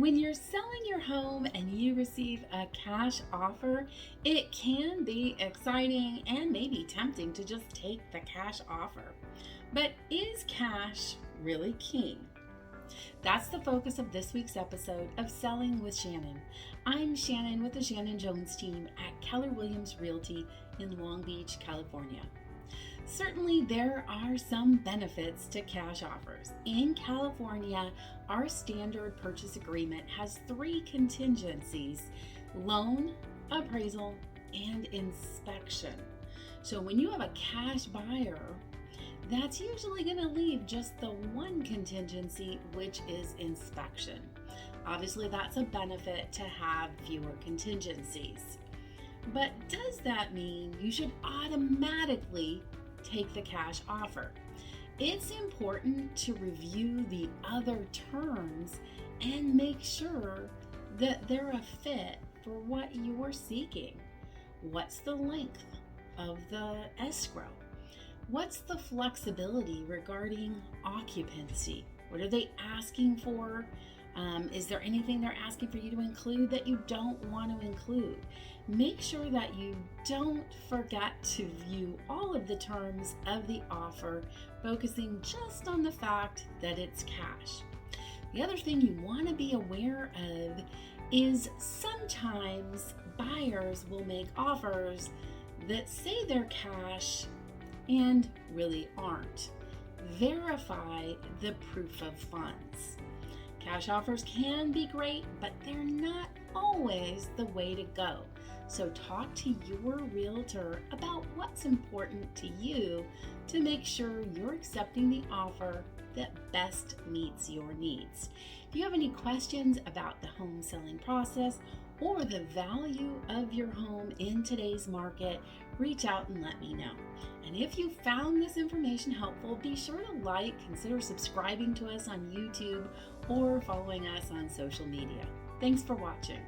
When you're selling your home and you receive a cash offer, it can be exciting and maybe tempting to just take the cash offer. But is cash really king? That's the focus of this week's episode of Selling with Shannon. I'm Shannon with the Shannon Jones Team at Keller Williams Realty in Long Beach, California. Certainly, there are some benefits to cash offers. In California, our standard purchase agreement has three contingencies: loan, appraisal, and inspection. So when you have a cash buyer, that's usually going to leave just the one contingency, which is inspection. Obviously, that's a benefit to have fewer contingencies. But does that mean you should automatically take the cash offer? It's important to review the other terms and make sure that they're a fit for what you're seeking. What's the length of the escrow? What's the flexibility regarding occupancy? What are they asking for? Is there anything they're asking for you to include that you don't want to include? Make sure that you don't forget to view all of the terms of the offer, focusing just on the fact that it's cash. The other thing you want to be aware of is sometimes buyers will make offers that say they're cash and really aren't. Verify the proof of funds. Cash offers can be great, but they're not always the way to go. So talk to your realtor about what's important to you to make sure you're accepting the offer that best meets your needs. If you have any questions about the home selling process or the value of your home in today's market, reach out and let me know. And if you found this information helpful, be sure to consider subscribing to us on YouTube or following us on social media. Thanks for watching.